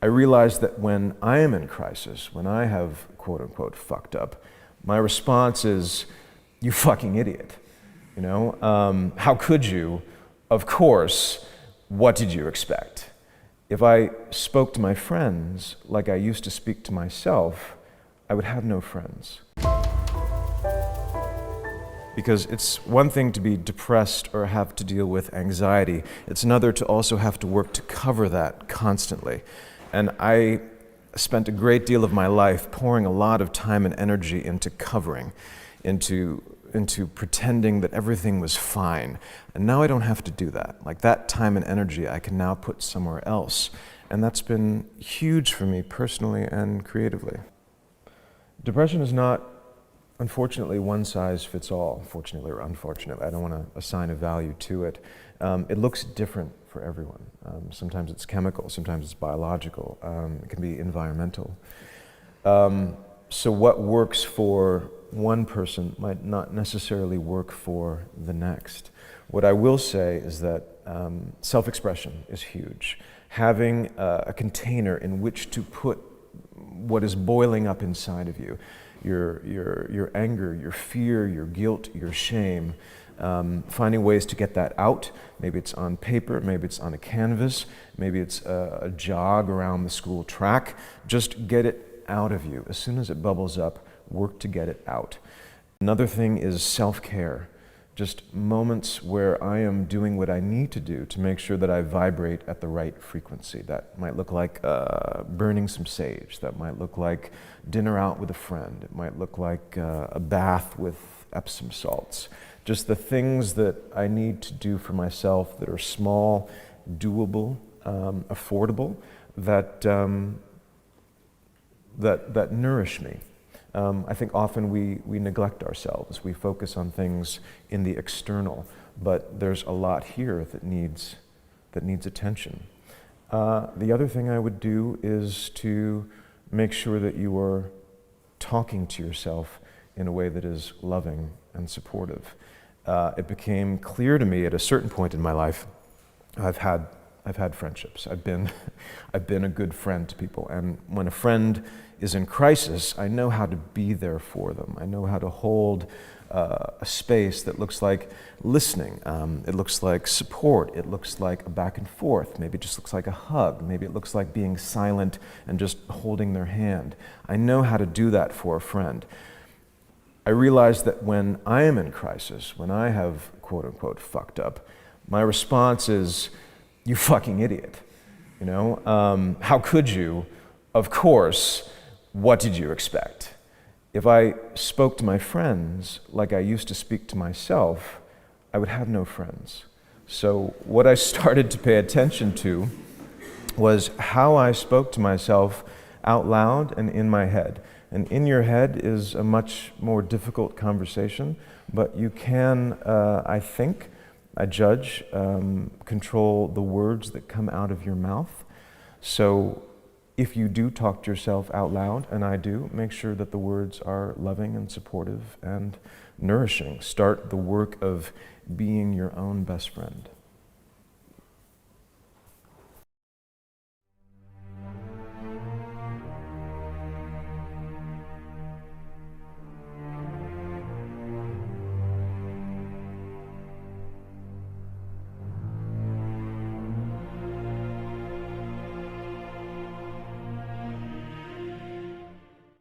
I realize that when I am in crisis, when I have quote-unquote fucked up, my response is, you fucking idiot. You know, how could you? Of course, what did you expect? If I spoke to my friends like I used to speak to myself, I would have no friends. Because it's one thing to be depressed or have to deal with anxiety. It's another to also have to work to cover that constantly. And I spent a great deal of my life pouring a lot of time and energy into covering, into pretending that everything was fine. And now I don't have to do that. Like, that time and energy I can now put somewhere else. And that's been huge for me personally and creatively. Depression is not, unfortunately, one size fits all, fortunately or unfortunately. I don't want to assign a value to it. It looks different for everyone. Sometimes it's chemical, sometimes it's biological, it can be environmental. So what works for one person might not necessarily work for the next. What I will say is that self-expression is huge. Having a container in which to put what is boiling up inside of you, your anger, your fear, your guilt, your shame, finding ways to get that out. Maybe it's on paper, maybe it's on a canvas, maybe it's a jog around the school track. Just get it out of you. As soon as it bubbles up, work to get it out. Another thing is self-care. Just moments where I am doing what I need to do to make sure that I vibrate at the right frequency. That might look like burning some sage. That might look like dinner out with a friend. It might look like a bath with Epsom salts. Just the things that I need to do for myself that are small, doable, affordable, that nourish me. I think often we neglect ourselves. We focus on things in the external, but there's a lot here that needs attention. The other thing I would do is to make sure that you are talking to yourself in a way that is loving and supportive. It became clear to me at a certain point in my life, I've had friendships. I've been a good friend to people, and when a friend is in crisis, I know how to be there for them. I know how to hold a space that looks like listening. It looks like support. It looks like a back and forth. Maybe it just looks like a hug. Maybe it looks like being silent and just holding their hand. I know how to do that for a friend. I realize that when I am in crisis, when I have quote-unquote fucked up, my response is, you fucking idiot. You know, how could you? Of course, what did you expect? If I spoke to my friends like I used to speak to myself, I would have no friends. So what I started to pay attention to was how I spoke to myself out loud and in my head. And in your head is a much more difficult conversation, but you can, I judge, control the words that come out of your mouth. So if you do talk to yourself out loud, and I do, make sure that the words are loving and supportive and nourishing. Start the work of being your own best friend.